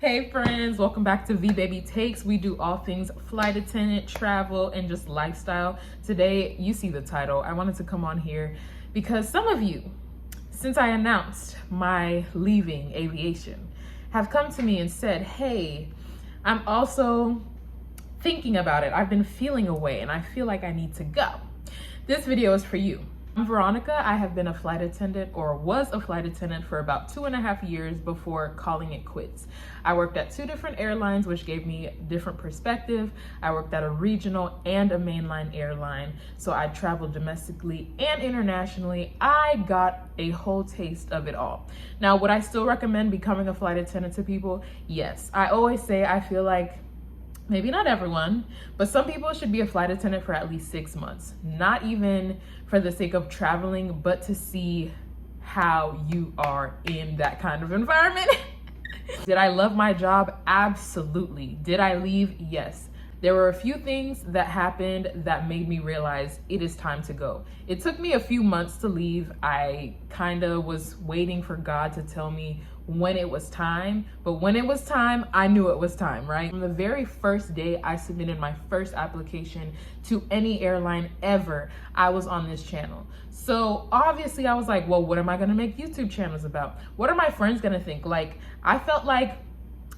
Hey friends, welcome back to vbabytakes. We do all things flight attendant, travel, and just lifestyle. Today, you see the title. I wanted to come on here because some of you, since I announced my leaving aviation, have come to me and said, hey, I'm also thinking about it. I've been feeling away and I feel like I need to go. This video is for you. I'm Veronica. I have been a flight attendant, or was a flight attendant, for about 2.5 years before calling it quits. I worked at 2 different airlines, which gave me different perspective. I worked at a regional and a mainline airline, so I traveled domestically and internationally. I got a whole taste of it all. Now, would I still recommend becoming a flight attendant to people? Yes. I always say I feel like maybe not everyone, but some people should be a flight attendant for at least 6 months. Not even for the sake of traveling, but to see how you are in that kind of environment. Did I love my job? Absolutely. Did I leave? Yes. There were a few things that happened that made me realize it is time to go. It took me a few months to leave. I kind of was waiting for God to tell me when it was time, but when it was time, I knew it was time, right? From the very first day I submitted my first application to any airline ever, I was on this channel. So obviously I was like, well, what am I gonna make YouTube channels about? What are my friends gonna think? Like, I felt like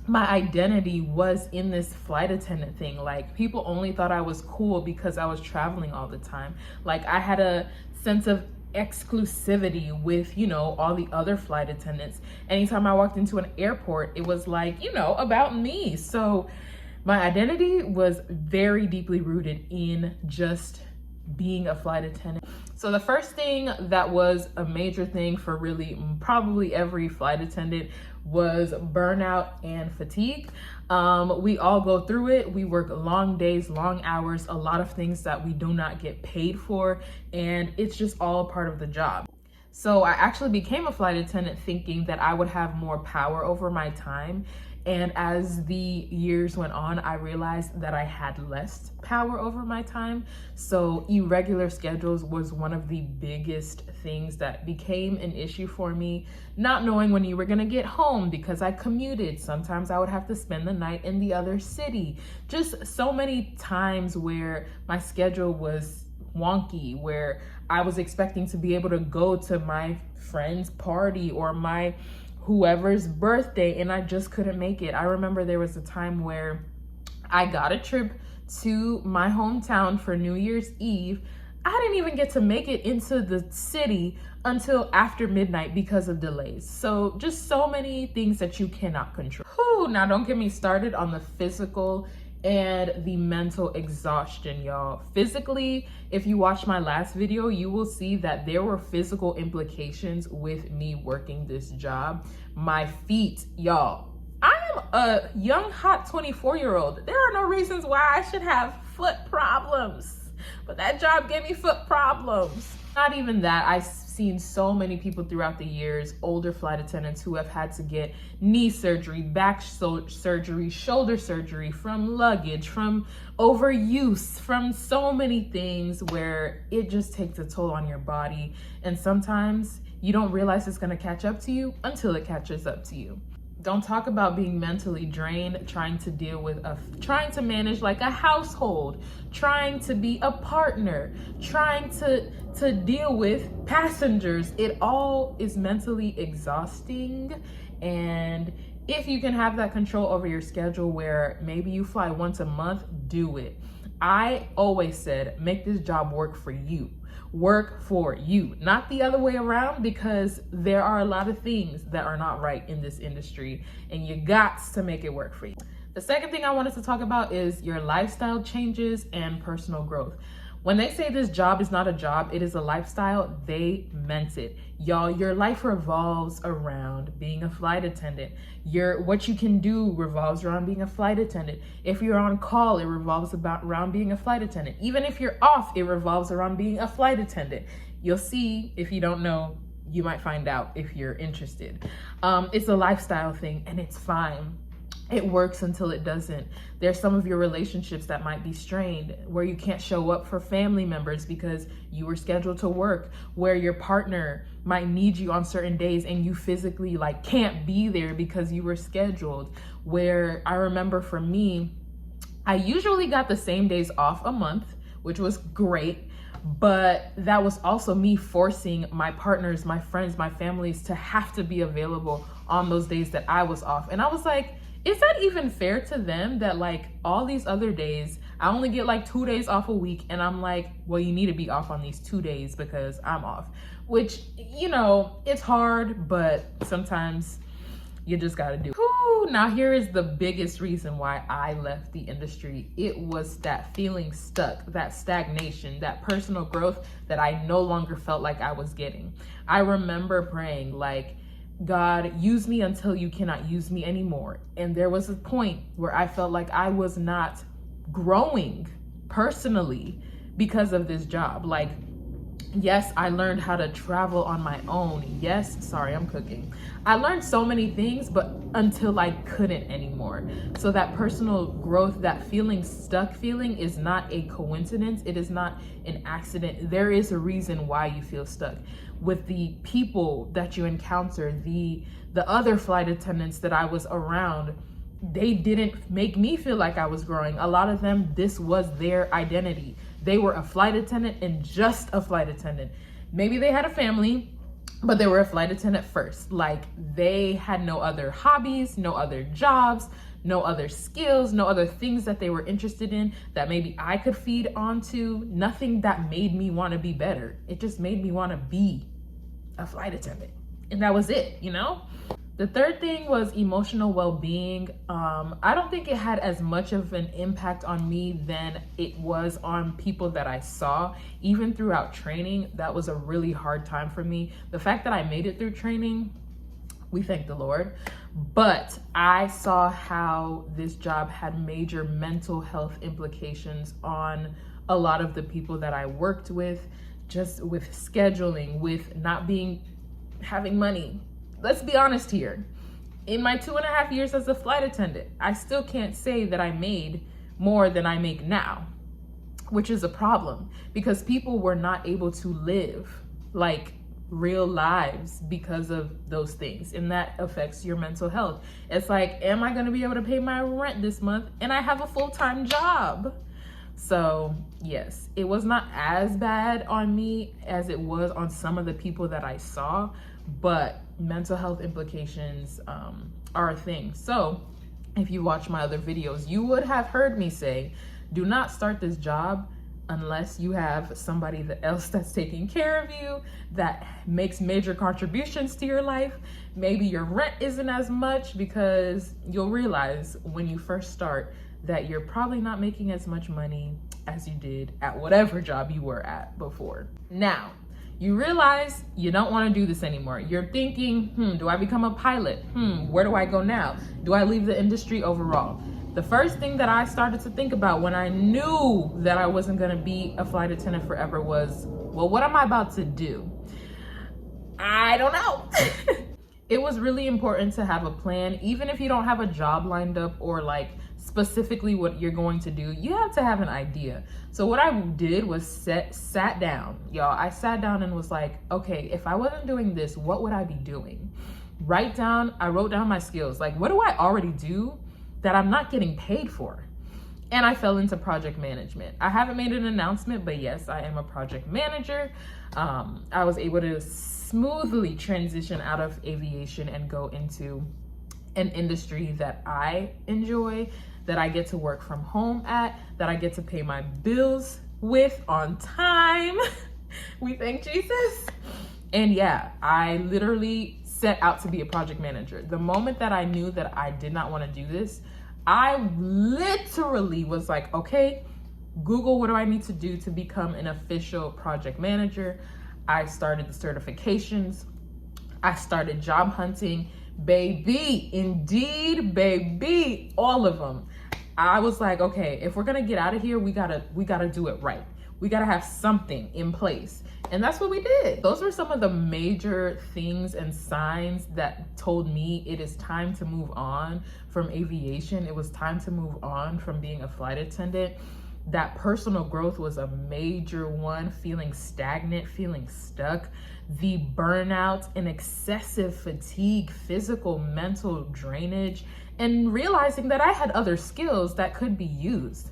my identity was in this flight attendant thing. Like, people only thought I was cool because I was traveling all the time. Like, I had a sense of exclusivity with, all the other flight attendants. Anytime I walked into an airport, it was like, about me. So my identity was very deeply rooted in just being a flight attendant. So the first thing that was a major thing for really probably every flight attendant was burnout and fatigue. We all go through it. We work long days, long hours, a lot of things that we do not get paid for, and it's just all a part of the job. So I actually became a flight attendant thinking that I would have more power over my time. And as the years went on, I realized that I had less power over my time. So irregular schedules was one of the biggest things that became an issue for me. Not knowing when you were gonna get home because I commuted. Sometimes I would have to spend the night in the other city. Just so many times where my schedule was wonky, where I was expecting to be able to go to my friend's party or my whoever's birthday, and I just couldn't make it. I remember there was a time where I got a trip to my hometown for New Year's Eve. I didn't even get to make it into the city until after midnight because of delays. So just so many things that you cannot control. Whew, now don't get me started on the physical and the mental exhaustion, y'all. Physically, if you watch my last video, you will see that there were physical implications with me working this job. My feet, y'all. I am a young, hot 24-year-old. There are no reasons why I should have foot problems, but that job gave me foot problems. Not even that, I've seen so many people throughout the years, older flight attendants who have had to get knee surgery, back surgery, shoulder surgery, from luggage, from overuse, from so many things where it just takes a toll on your body. And sometimes you don't realize it's gonna catch up to you until it catches up to you. Don't talk about being mentally drained, trying to manage like a household, trying to be a partner, trying to deal with passengers. It all is mentally exhausting. And if you can have that control over your schedule where maybe you fly once a month, do it. I always said, make this job work for you. Work for you, not the other way around, because there are a lot of things that are not right in this industry and you got to make it work for you. The second thing I wanted to talk about is your lifestyle changes and personal growth. When they say this job is not a job, it is a lifestyle, they meant it. Y'all, your life revolves around being a flight attendant. What you can do revolves around being a flight attendant. If you're on call, it revolves around being a flight attendant. Even if you're off, it revolves around being a flight attendant. You'll see. If you don't know, you might find out if you're interested. It's a lifestyle thing and it's fine. it works until it doesn't. There's some of your relationships that might be strained, where you can't show up for family members because you were scheduled to work, where your partner might need you on certain days and you physically like can't be there because you were scheduled. Where I remember for me, I usually got the same days off a month, which was great. But that was also me forcing my partners, my friends, my families to have to be available on those days that I was off. And I was like, is that even fair to them that like all these other days, I only get like 2 days off a week, and I'm like, well, you need to be off on these 2 days because I'm off, which, you know, it's hard, but sometimes you just gotta do it. Whew, now here is the biggest reason why I left the industry. It was that feeling stuck, that stagnation, that personal growth that I no longer felt like I was getting. I remember praying like, God, use me until you cannot use me anymore. And there was a point where I felt like I was not growing personally because of this job. Like, yes, I learned how to travel on my own. Yes, sorry, I'm cooking. I learned so many things, but until I couldn't anymore. So that personal growth, that feeling stuck feeling is not a coincidence. It is not an accident. There is a reason why you feel stuck. With the people that you encounter, the other flight attendants that I was around, they didn't make me feel like I was growing. A lot of them, this was their identity. They were a flight attendant and just a flight attendant. Maybe they had a family, but they were a flight attendant first. Like, they had no other hobbies, no other jobs, no other skills, no other things that they were interested in that maybe I could feed onto. Nothing that made me want to be better. It just made me want to be a flight attendant. And that was it, you know? The third thing was emotional well-being. I don't think it had as much of an impact on me than it was on people that I saw. Even throughout training, that was a really hard time for me. The fact that I made it through training, we thank the Lord. But I saw how this job had major mental health implications on a lot of the people that I worked with, just with scheduling, with not having money. Let's be honest here. In my 2.5 years as a flight attendant, I still can't say that I made more than I make now, which is a problem because people were not able to live like real lives because of those things. And that affects your mental health. It's like, am I going to be able to pay my rent this month? And I have a full-time job. So yes, it was not as bad on me as it was on some of the people that I saw, but mental health implications are a thing. So if you watch my other videos, you would have heard me say, do not start this job unless you have somebody else that's taking care of you, that makes major contributions to your life. Maybe your rent isn't as much, because you'll realize when you first start that you're probably not making as much money as you did at whatever job you were at before. Now, you realize you don't want to do this anymore. You're thinking, do I become a pilot? Where do I go now? Do I leave the industry overall? The first thing that I started to think about when I knew that I wasn't going to be a flight attendant forever was, well, what am I about to do? I don't know. It was really important to have a plan. Even if you don't have a job lined up or like specifically what you're going to do, you have to have an idea. So what I did was sat down, y'all. I sat down and was like, okay, if I wasn't doing this, what would I be doing? I wrote down my skills. Like, what do I already do that I'm not getting paid for? And I fell into project management. I haven't made an announcement, but yes, I am a project manager. I was able to smoothly transition out of aviation and go into an industry that I enjoy, that I get to work from home at, that I get to pay my bills with on time. We thank Jesus. And yeah, I literally set out to be a project manager. The moment that I knew that I did not want to do this, I literally was like, okay, Google, what do I need to do to become an official project manager? I started the certifications. I started job hunting. Baby, indeed, baby, all of them. I was like, okay, if we're gonna get out of here, we gotta do it right. We got to have something in place. And that's what we did. Those were some of the major things and signs that told me it is time to move on from aviation. It was time to move on from being a flight attendant. That personal growth was a major one, feeling stagnant, feeling stuck. The burnout and excessive fatigue, physical, mental drainage, and realizing that I had other skills that could be used.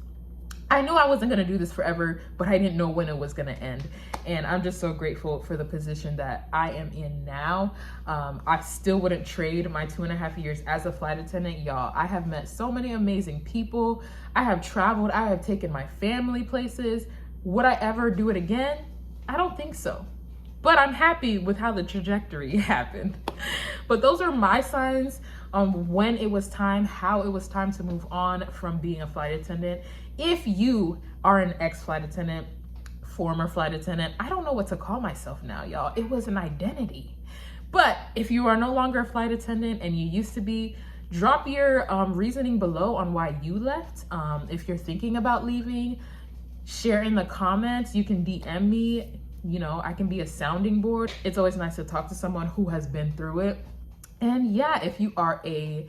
I knew I wasn't gonna do this forever, but I didn't know when it was gonna end. And I'm just so grateful for the position that I am in now. I still wouldn't trade my 2.5 years as a flight attendant, y'all. I have met so many amazing people. I have traveled, I have taken my family places. Would I ever do it again? I don't think so. But I'm happy with how the trajectory happened. But those are my signs on when it was time, how it was time to move on from being a flight attendant. If you are an ex-flight attendant, former flight attendant, I don't know what to call myself now, y'all. It was an identity. But if you are no longer a flight attendant and you used to be, drop your reasoning below on why you left. If you're thinking about leaving, share in the comments. You can DM me. You know, I can be a sounding board. It's always nice to talk to someone who has been through it. And yeah, if you are a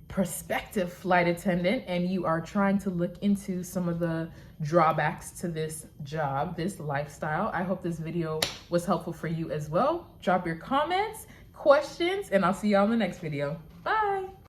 prospective flight attendant and you are trying to look into some of the drawbacks to this job, this lifestyle, I hope this video was helpful for you as well. Drop your comments, questions, and I'll see y'all in the next video. Bye.